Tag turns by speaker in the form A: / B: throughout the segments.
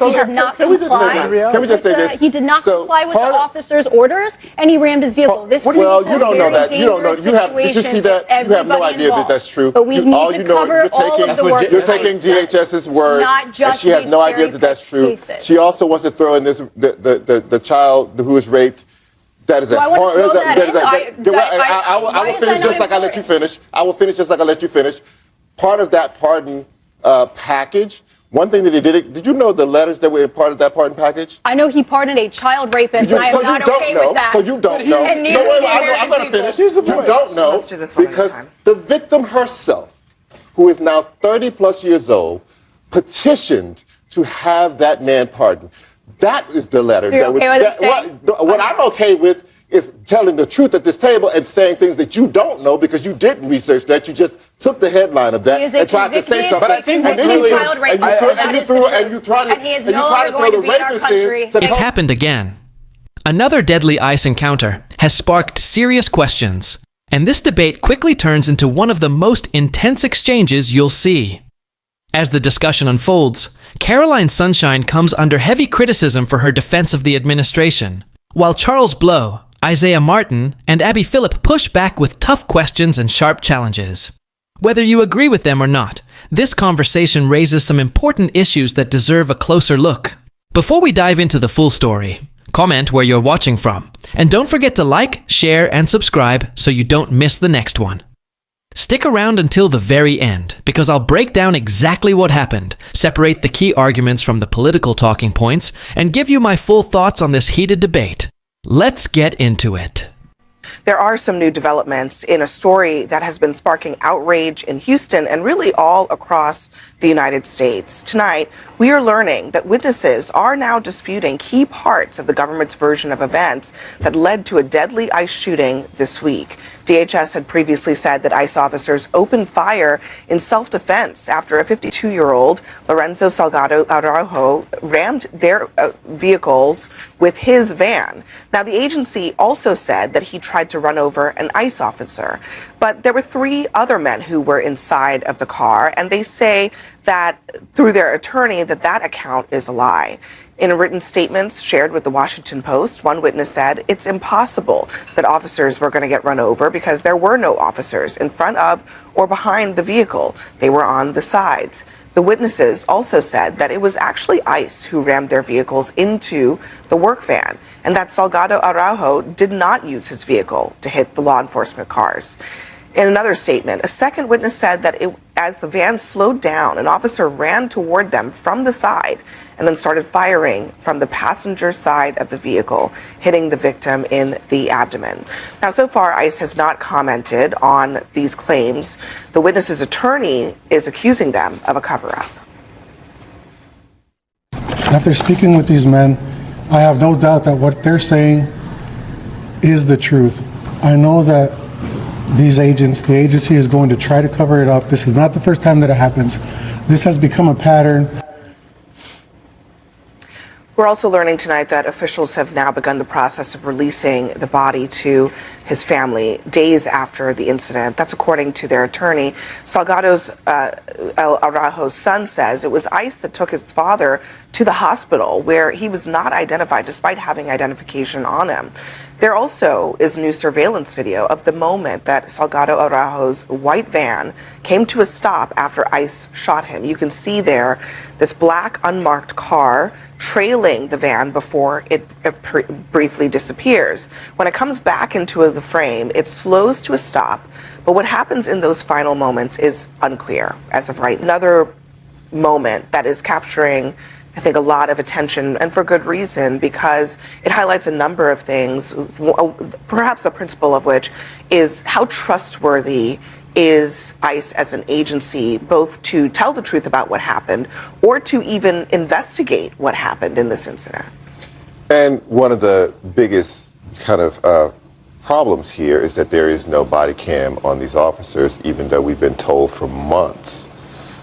A: He did not comply.
B: Can we just say this?
A: He did not comply with the officer's orders, and he rammed his vehicle. This
B: well, you don't know that. You don't know. Did you see that? You have no idea that that's true.
A: But we need to cover all of the work.
B: You're taking DHS's word, and she has no idea that that's true. She also wants to throw in this the child who was raped. That is a hard. I will finish just like I let you finish. I will finish just like I let you finish. Part of that pardon package. One thing that he did you know the letters that were part of that pardon package?
A: I know he pardoned a child rapist, and I am not okay with that.
B: So you don't know. I'm going to finish. You don't know because the victim herself, who is now 30 plus years old, petitioned to have that man pardoned. That is the letter.
A: So you're okay with it staying?
B: What I'm okay with is telling the truth at this table and saying things that you don't know because you didn't research that. You just took the headline of that and tried to say something.
A: But I think you try to throw the rapist in.
C: It's happened again. Another deadly ICE encounter has sparked serious questions, and this debate quickly turns into one of the most intense exchanges you'll see. As the discussion unfolds, Caroline Sunshine comes under heavy criticism for her defense of the administration, while Charles Blow, Isaiah Martin, and Abby Phillip push back with tough questions and sharp challenges. Whether you agree with them or not, this conversation raises some important issues that deserve a closer look. Before we dive into the full story, comment where you're watching from, and don't forget to like, share, and subscribe so you don't miss the next one. Stick around until the very end, because I'll break down exactly what happened, separate the key arguments from the political talking points, and give you my full thoughts on this heated debate. Let's get into it.
D: There are some new developments in a story that has been sparking outrage in Houston and really all across the United States. Tonight, we are learning that witnesses are now disputing key parts of the government's version of events that led to a deadly ICE shooting this week. DHS had previously said that ICE officers opened fire in self-defense after a 52-year-old, Lorenzo Salgado Araujo, rammed their vehicles with his van. Now, the agency also said that he tried to run over an ICE officer, but there were 3 other men who were inside of the car, and they say that through their attorney that account is a lie. In a written statement shared with the Washington Post, one witness said it's impossible that officers were going to get run over because there were no officers in front of or behind the vehicle. They were on the sides. The witnesses also said that it was actually ICE who rammed their vehicles into the work van, and that Salgado Araujo did not use his vehicle to hit the law enforcement cars. In another statement, a second witness said that as the van slowed down, an officer ran toward them from the side and then started firing from the passenger side of the vehicle, hitting the victim in the abdomen. Now, so far, ICE has not commented on these claims. The witness's attorney is accusing them of a cover-up.
E: After speaking with these men, I have no doubt that what they're saying is the truth. I know that the agency is going to try to cover it up. This is not the first time that it happens. This has become a pattern.
D: We're also learning tonight that officials have now begun the process of releasing the body to his family days after the incident. That's according to their attorney. Salgado's Araujo's son says it was ICE that took his father to the hospital where he was not identified despite having identification on him. There also is new surveillance video of the moment that Salgado Araujo's white van came to a stop after ICE shot him. You can see there this black unmarked car trailing the van before it briefly disappears. When it comes back into the frame, it slows to a stop, but what happens in those final moments is unclear as of right. Another moment that is capturing, I think, a lot of attention, and for good reason, because it highlights a number of things, perhaps the principal of which is how trustworthy is ICE as an agency, both to tell the truth about what happened or to even investigate what happened in this incident.
B: And one of the biggest kind of problems here is that there is no body cam on these officers, even though we've been told for months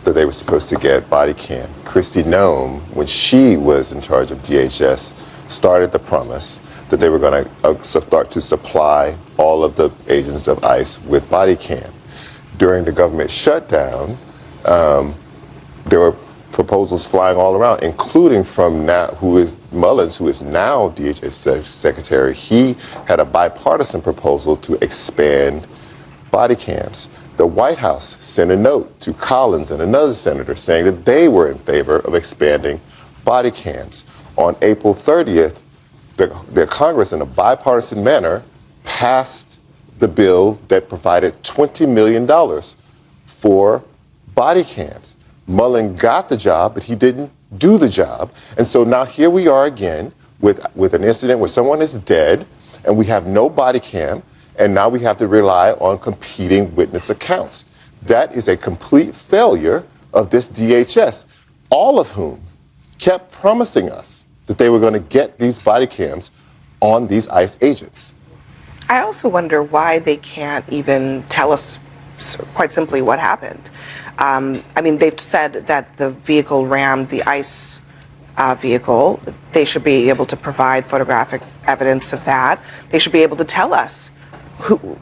B: that they were supposed to get body cam. Kristi Noem, when she was in charge of DHS, started the promise that they were going to start to supply all of the agents of ICE with body cam. During the government shutdown, there were proposals flying all around, including from Mullins, who is now DHS Secretary. He had a bipartisan proposal to expand body cams. The White House sent a note to Collins and another senator saying that they were in favor of expanding body cams. On April 30th, the Congress, in a bipartisan manner, passed the bill that provided $20 million for body cams. Mullen got the job, but he didn't do the job. And so now here we are again with an incident where someone is dead and we have no body cam, and now we have to rely on competing witness accounts. That is a complete failure of this DHS, all of whom kept promising us that they were going to get these body cams on these ICE agents.
D: I also wonder why they can't even tell us quite simply what happened. I mean, they've said that the vehicle rammed the ICE vehicle. They should be able to provide photographic evidence of that. They should be able to tell us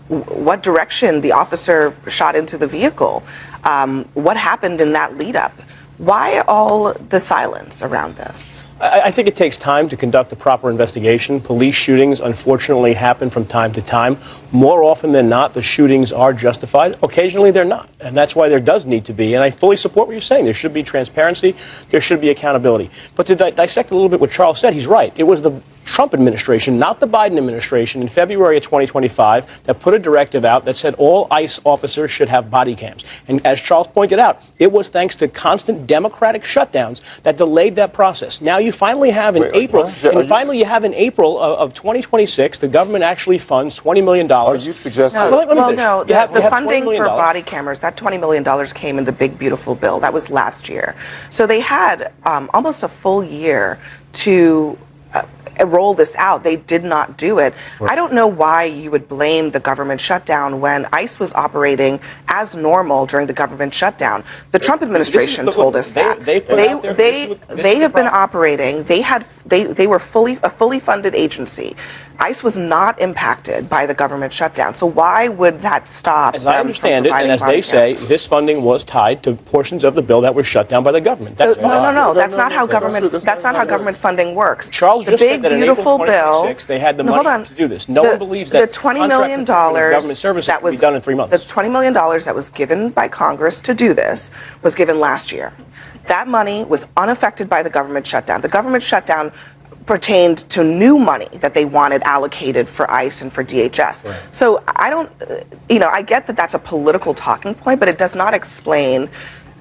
D: what direction the officer shot into the vehicle, what happened in that lead up. Why all the silence around this?
F: I think it takes time to conduct a proper investigation. Police shootings, unfortunately, happen from time to time. More often than not, the shootings are justified. Occasionally, they're not. And that's why there does need to be, and I fully support what you're saying, there should be transparency, there should be accountability. But to dissect a little bit what Charles said, he's right. It was the Trump administration, not the Biden administration, in February of 2025 that put a directive out that said all ICE officers should have body cams. And as Charles pointed out, it was thanks to constant Democratic shutdowns that delayed that process. Now you finally have in April, of 2026, the government actually funds $20 million.
B: Are you suggesting?
D: The funding for body cameras, that $20 million came in the big, beautiful bill. That was last year. So they had almost a full year to roll this out. They did not do it. Right. I don't know why you would blame the government shutdown when ICE was operating as normal during the government shutdown. The Trump administration told us that they have been operating. They were a fully funded agency. ICE was not impacted by the government shutdown. So why would that stop?
F: As I understand it, and as they say, this funding was tied to portions of the bill that were shut down by the government. That's
D: no. That's not how government funding works.
F: Charles just said that in April 2026 they had the money to do this. No one believes that
D: the $20 million
F: government services
D: that was
F: be done in 3 months.
D: The $20 million that was given by Congress to do this was given last year. That money was unaffected by the government shutdown. The government shutdown pertained to new money that they wanted allocated for ICE and for DHS. Right. So I get that that's a political talking point, but it does not explain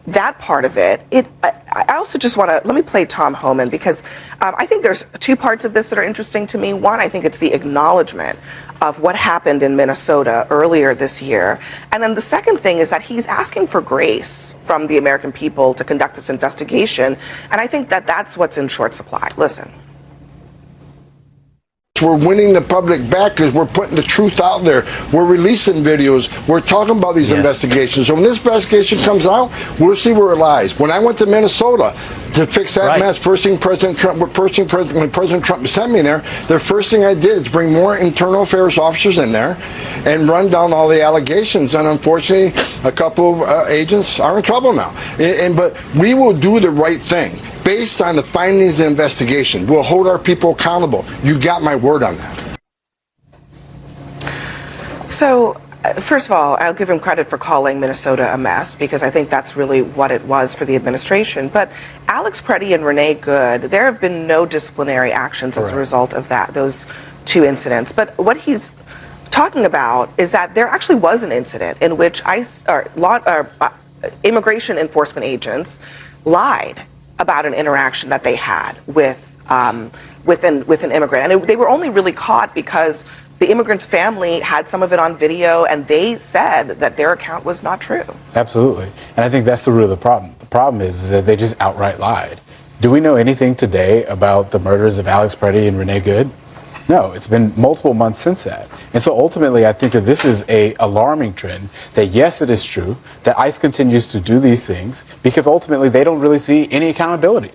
D: that part of it. I also just want to, let me play Tom Homan, because I think there's two parts of this that are interesting to me. One, I think it's the acknowledgement of what happened in Minnesota earlier this year. And then the second thing is that he's asking for grace from the American people to conduct this investigation. And I think that that's what's in short supply. Listen.
G: We're winning the public back because we're putting the truth out there. We're releasing videos. We're talking about these investigations. So when this investigation comes out, we'll see where it lies. When I went to Minnesota to fix that mess, when President Trump sent me there, the first thing I did is bring more internal affairs officers in there and run down all the allegations. And unfortunately, a couple of agents are in trouble now. But we will do the right thing. Based on the findings of the investigation, we'll hold our people accountable. You got my word on that.
D: So, first of all, I'll give him credit for calling Minnesota a mess, because I think that's really what it was for the administration. But Alex Preddy and Renee Good, there have been no disciplinary actions as a result of those two incidents. But what he's talking about is that there actually was an incident in which immigration enforcement agents lied about an interaction that they had with an immigrant. And they were only really caught because the immigrant's family had some of it on video, and they said that their account was not true.
H: Absolutely. And I think that's the root of the problem. The problem is that they just outright lied. Do we know anything today about the murders of Alex Preddy and Renee Good? No, it's been multiple months since that. And so ultimately, I think that this is an alarming trend that, yes, it is true that ICE continues to do these things because ultimately they don't really see any accountability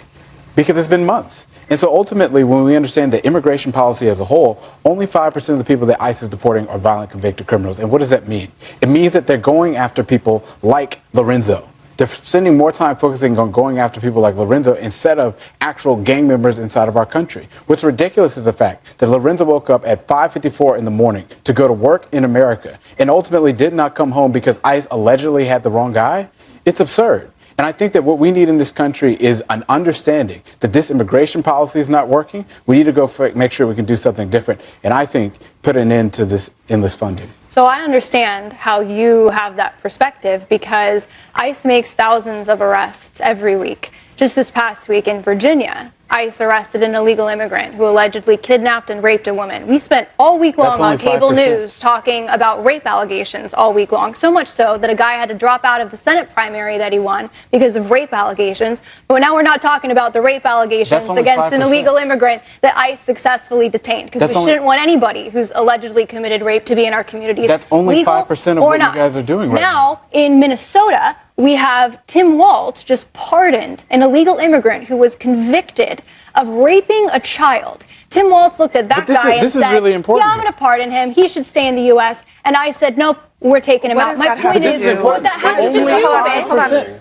H: because it's been months. And so ultimately, when we understand that immigration policy as a whole, only 5% of the people that ICE is deporting are violent convicted criminals. And what does that mean? It means that they're going after people like Lorenzo They're spending more time focusing on going after people like Lorenzo instead of actual gang members inside of our country. What's ridiculous is the fact that Lorenzo woke up at 5:54 in the morning to go to work in America and ultimately did not come home because ICE allegedly had the wrong guy. It's absurd. And I think that what we need in this country is an understanding that this immigration policy is not working. We need to go make sure we can do something different. And I think put an end to this endless funding.
A: So I understand how you have that perspective because ICE makes thousands of arrests every week. Just this past week in Virginia, ICE arrested an illegal immigrant who allegedly kidnapped and raped a woman. We spent all week long on cable news talking about rape allegations all week long, so much so that a guy had to drop out of the Senate primary that he won because of rape allegations. But now we're not talking about the rape allegations against an illegal immigrant that ICE successfully detained, because we shouldn't want anybody who's allegedly committed rape to be in our communities.
H: That's only 5% of what you guys are doing right now.
A: Now, in Minnesota, we have Tim Walz just pardoned an illegal immigrant who was convicted of raping a child. Tim Walz looked at that guy and said,
H: really important.
A: yeah, I'm going to pardon him. He should stay in the U.S. And I said, nope, we're taking him out. My point is, what that has to do with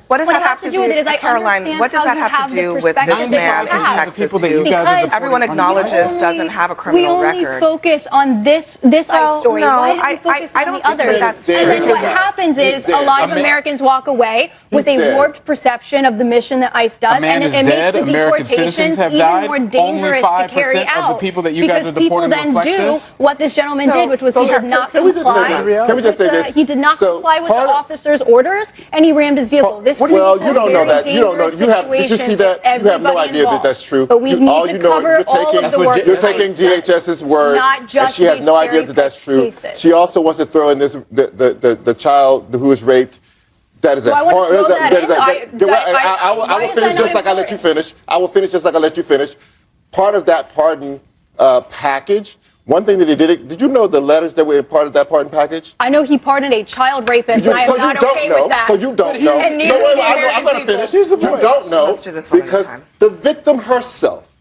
D: what does that have to do with it is,
A: Caroline,
D: what does that have to do with this man in Texas who everyone acknowledges doesn't have a criminal record?
A: We only focus on this ICE story. Why do we focus on the others? And then what happens is a lot of Americans walk away with a warped perception of the mission that ICE does, and it makes the deportations even more dangerous to carry out. Because people then do what this gentleman did, which was he did not comply.
B: Can we just say this?
A: He did not comply with the officer's orders, and he rammed his vehicle.
B: Well, you don't know that. You don't know. Did you see that? You have no idea that that's true.
A: But we need to cover all of the work.
B: You're taking DHS's word, and she has no idea that that's true. She also wants to throw in this the child who was raped. That is a horror. I will finish just like I let you finish. I will finish just like I let you finish. Part of that pardon package. One thing that he did you know the letters that were part of that pardon package?
A: I know he pardoned a child rapist, and I am not okay with that.
B: So you don't know. I'm going to finish. You don't know because the victim herself,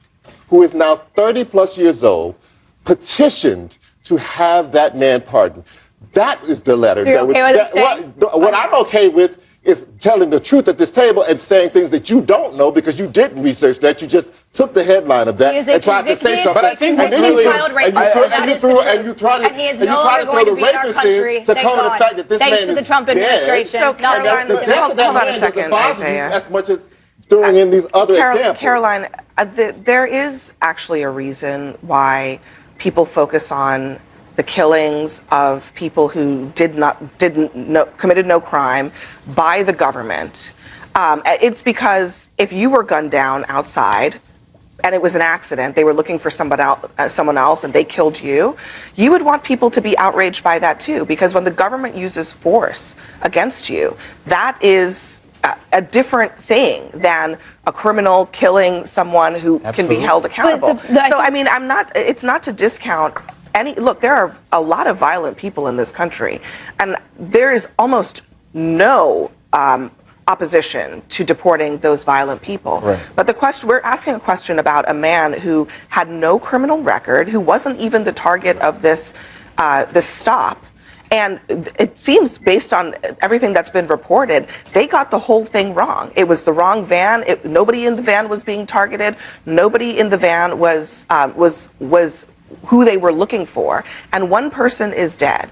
B: who is now 30 plus years old, petitioned to have that man pardoned. That is the letter.
A: So you're okay with it?
B: What I'm okay with is telling the truth at this table and saying things that you don't know because you didn't research that. You just took the headline of that and tried to say something.
A: But I think and you
B: try to throw the rapist in to cover the fact that this man is
A: the Trump administration.
D: So Caroline, hold on a second, Isaiah.
B: As much as throwing in these other examples.
D: Caroline, there is actually a reason why people focus on the killings of people who committed no crime by the government. It's because if you were gunned down outside and it was an accident, they were looking for someone else and they killed you, you would want people to be outraged by that too, because when the government uses force against you, that is a different thing than a criminal killing someone who can be held accountable. So I mean, it's not to discount look, there are a lot of violent people in this country, and there is almost no opposition to deporting those violent people.
H: Right.
D: But we're asking a question about a man who had no criminal record, who wasn't even the target of this stop. And it seems, based on everything that's been reported, they got the whole thing wrong. It was the wrong van. Nobody in the van was being targeted. Nobody in the van was who they were looking for, and one person is dead.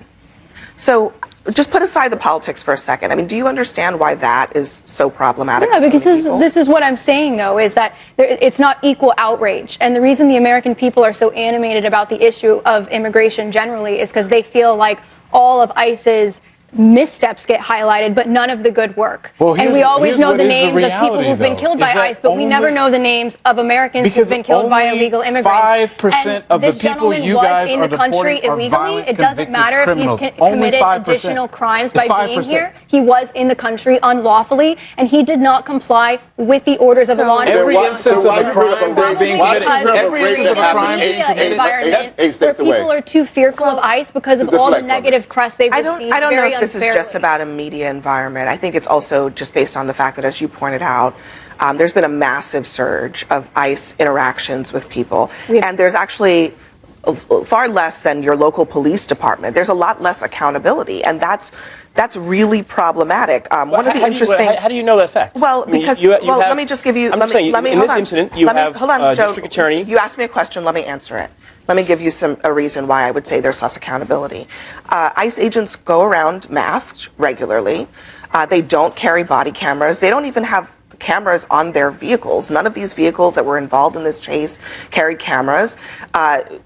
D: So just put aside the politics for a second. I mean, do you understand why that is so problematic?
A: Yeah, because this is what I'm saying, though, is that it's not equal outrage. And the reason the American people are so animated about the issue of immigration generally is because they feel like all of ICE's missteps get highlighted, but none of the good work. And we always know the names of people who've been killed by ICE, but we never know the names of Americans who've been killed by illegal immigrants.
H: 5% of the people you guys are deporting are violent,
A: it doesn't matter if he's committed additional crimes by being here. He was in the country unlawfully, and he did not comply with the orders of the law
H: every
A: enforcement.
H: instance of a crime that's being committed, every instance of a crime being committed,
A: where people are too fearful of ICE because of all the negative press they've received.
D: I don't know if this is just about a media environment. I think it's also just based on the fact that, as you pointed out, there's been a massive surge of ICE interactions with people. And there's actually far less than your local police department. There's a lot less accountability, and that's really problematic. One of the interesting.
F: How do you know that fact?
D: Well, because let me just give you.
F: I'm just saying, in this incident, you have a district attorney.
D: You asked me a question. Let me answer it. Let me give you a reason why I would say there's less accountability. ICE agents go around masked regularly. They don't carry body cameras. They don't even have cameras on their vehicles. None of these vehicles that were involved in this chase carried cameras.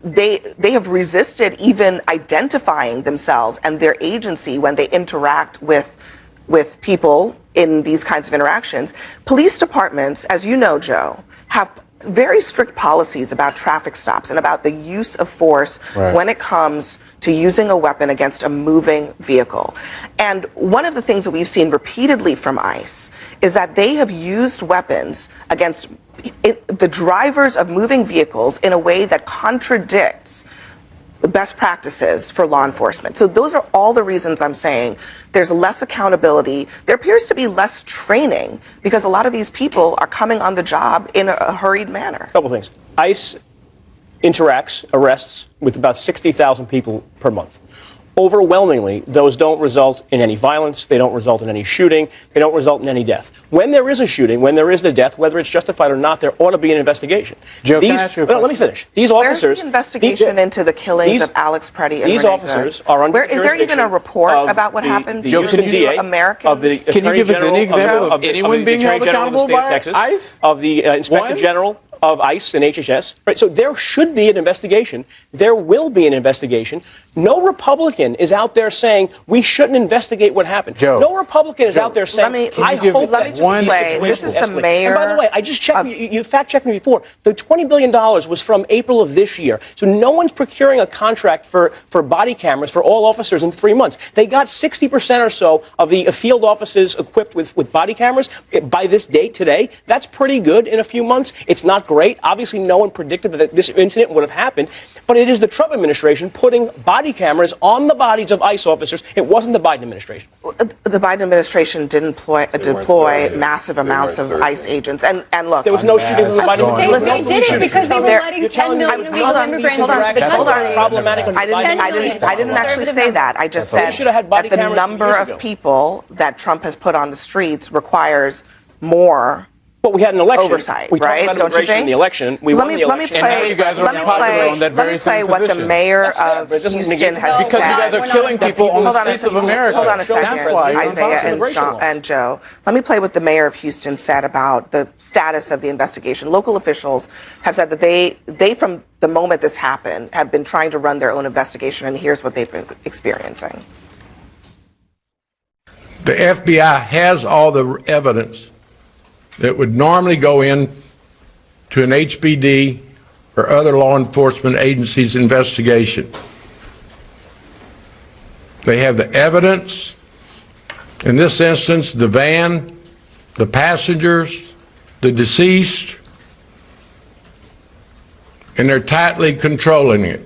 D: They have resisted even identifying themselves and their agency when they interact with people in these kinds of interactions. Police departments, as you know, Joe, have very strict policies about traffic stops and about the use of force when it comes to using a weapon against a moving vehicle. And one of the things that we've seen repeatedly from ICE is that they have used weapons against the drivers of moving vehicles in a way that contradicts the best practices for law enforcement. So those are all the reasons I'm saying there's less accountability. There appears to be less training because a lot of these people are coming on the job in a hurried manner.
F: A couple things. ICE arrests with about 60,000 people per month. Overwhelmingly, those don't result in any violence, they don't result in any shooting, they don't result in any death. When there is a shooting, when there is the death, whether it's justified or not, there ought to be an investigation.
H: Joe, can I ask you a question?
F: Let me finish. These officers...
D: Where's the investigation into the killings of Alex Preddy and
F: These
D: Renee
F: officers
D: Good?
F: are under
D: Is there even a report about what happened to Americans?
H: Can you give us any example of anyone being held accountable by ICE?
F: Of the Inspector General of ICE and HHS. Right, so there should be an investigation. There will be an investigation. No Republican is out there saying we shouldn't investigate what happened.
H: Joe,
F: no Republican is out there saying, I hope that
D: this is the mayor.
F: And by the way, I just checked, you fact-checked me before. The $20 billion was from April of this year. So no one's procuring a contract for body cameras for all officers in 3 months. They got 60% or so of the field offices equipped with body cameras by this date today. That's pretty good in a few months. It's not great. Obviously, no one predicted that this incident would have happened, but it is the Trump administration putting body cameras on the bodies of ICE officers. It wasn't the Biden administration.
D: The Biden administration didn't deploy massive amounts of ICE agents. And look,
F: there was no shooting from the Biden administration.
A: They did it because they were letting 10 million illegal immigrants into the country.
D: I didn't actually say that. I just said that the number of people that Trump has put on the streets requires more.
F: But we had an election.
D: Oversight,
F: we talked about immigration in the election. We won the election.
H: And now you guys are unpopular on that very same position.
D: What the mayor of Houston has said.
H: Because you guys are killing people on the streets of America.
D: Hold on a second,
H: That's why
D: Isaiah and Joe. Let me play what the mayor of Houston said about the status of the investigation. Local officials have said that they from the moment this happened, have been trying to run their own investigation, and here's what they've been experiencing.
I: The FBI has all the evidence that would normally go in to an HPD or other law enforcement agency's investigation. They have the evidence, in this instance, the van, the passengers, the deceased, and they're tightly controlling it.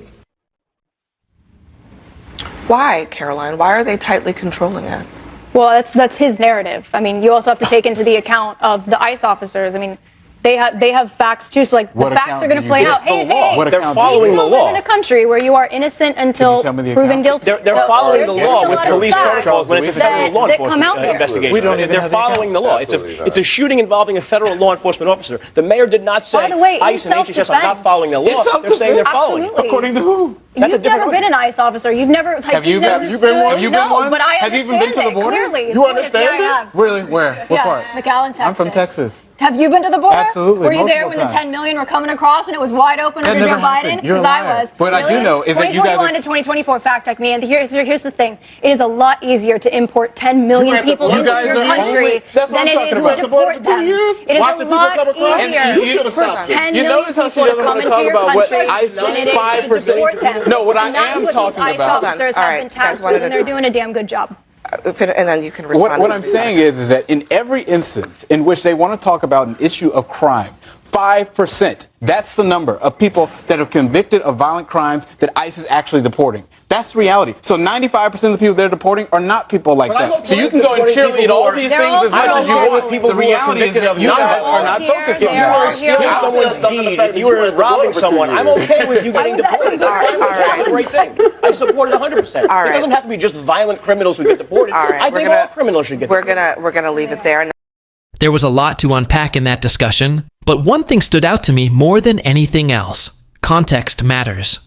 D: Why, Caroline? Why are they tightly controlling it?
A: Well, that's his narrative. I mean, you also have to take into the account of the ICE officers. I mean, they have facts too. So like the facts are going to play out. Hey,
F: they're following the law.
A: We live in a country where you are innocent until proven guilty.
F: They're following the law with police protocols when it's a federal law enforcement investigation. They're following the law. It's a shooting involving a federal law enforcement officer. The mayor did not say ICE and HHS are not following the law. They're saying they're following.
H: According to who?
A: You've never been an ICE officer. You've never.
H: Have you been one? Have you been one?
A: But I
H: have you even been to the border?
A: Clearly,
H: you understand it? Really? Where? What part?
A: McAllen, Texas.
H: I'm from Texas.
A: Have you been to the border?
H: Absolutely.
A: Were you there when the 10 million were coming across and it was wide open under Joe Biden? Because I was.
H: What I do know is that you guys
A: 2021 to 2024, fact check me. And here's the thing: it is a lot easier to import 10 million people into your country than it is to deport them. It is a lot easier for 10 million people to come into your country than it is to deport them.
H: No, what I am talking about.
A: Officers have been tasked with, and they're doing a damn good job.
D: And then you can respond.
H: What I'm saying is that in every instance in which they want to talk about an issue of crime, 5%, that's the number of people that are convicted of violent crimes that ICE is actually deporting. That's reality. So 95% of the people they're deporting are not people like
F: But I'm
H: that.
F: okay
H: So you can go and
F: with
H: cheerlead all these
A: They're
H: things
A: all
H: as much as you
A: people
H: want.
F: with people
H: The
F: who are
H: reality is
F: convicted
H: that
F: of
H: you guys
F: non-violent
H: are not
A: Here,
H: focused on
A: there
F: You
A: are
F: are
H: that.
A: here.
F: stealing someone's
B: stuck on the
F: deed.
B: fact
F: If
B: that
F: you
B: you
F: were
B: were
F: robbing
B: for 2
F: someone, I'm
B: years.
F: okay with you getting deported. That's fine.
D: all right.
F: That's a great thing. I support it 100%.
D: All
F: It
D: right.
F: doesn't have to be just violent criminals who get deported.
D: All right,
F: I think all criminals should get deported.
D: we're gonna leave it there.
C: There was a lot to unpack in that discussion, but one thing stood out to me more than anything else. Context matters.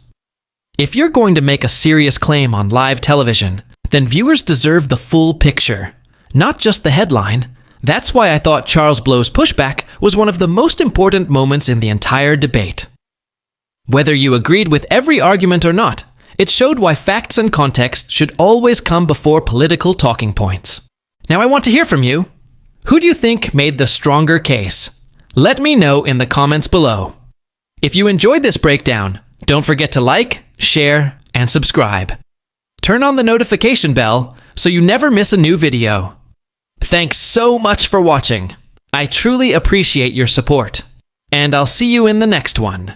C: If you're going to make a serious claim on live television, then viewers deserve the full picture, not just the headline. That's why I thought Charles Blow's pushback was one of the most important moments in the entire debate. Whether you agreed with every argument or not, it showed why facts and context should always come before political talking points. Now I want to hear from you. Who do you think made the stronger case? Let me know in the comments below. If you enjoyed this breakdown, don't forget to like, share, and subscribe. Turn on the notification bell so you never miss a new video. Thanks so much for watching. I truly appreciate your support, and I'll see you in the next one.